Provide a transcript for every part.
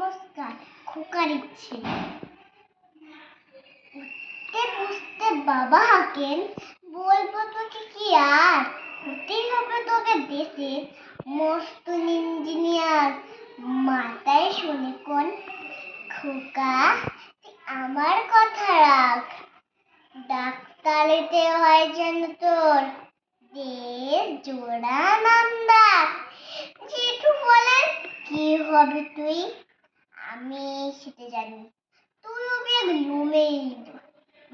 নমস্কার। খোকার ইচ্ছে উঠতে বসতে বাবা হাঁকেন, বলবো তোকে কি আর হতেই হবে তোকে দেশে মস্ত ইঞ্জিনিয়ার। মাথায় শুনে কোন খোকা তুই আমার কথা রাখ, ডাক্তারিতে হয় যেন তোর দেশ জোড়া নামডাক। জেঠু বলেন কি হবে তুই, আমি সেটা জানি, তুইও লুমেই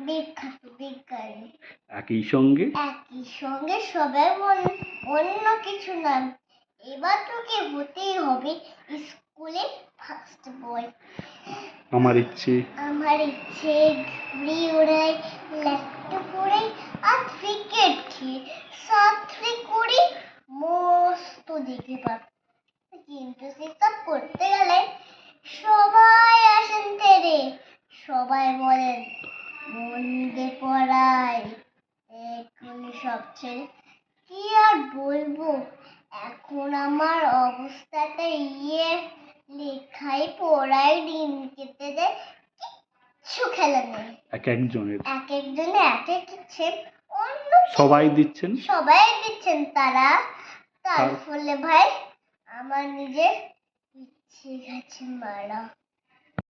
বিখ্যাত বিজ্ঞানী। একই সঙ্গে সবাই অন্য কিছু নাম। এবার তোকে হতেই হবে স্কুলে ফার্স্ট বয়। আমার ইচ্ছে ঘুড়ি ওড়াই, ল্যাপটপ ওড়াই, আর ক্রিকেট খেয়ে সাঁতরে করি মস্ত দেখে পাব। কিন্তু সেসব করতে গেলে সবাই আসেন তেরে, সবাই বলেন মন দিয়ে পড়ায়। এখন সব ছেড়ে কি আর বলবো, এখন আমার অবস্থাটা লেখাই পড়াই দিন কেটে যায়, কিচ্ছু খেলা নেই। এক একজনের এক এক ইচ্ছে, অন্য সবাই দিচ্ছেন তারা। তার ফলে ভাই আমার নিজের ইচ্ছে গেছে মারা।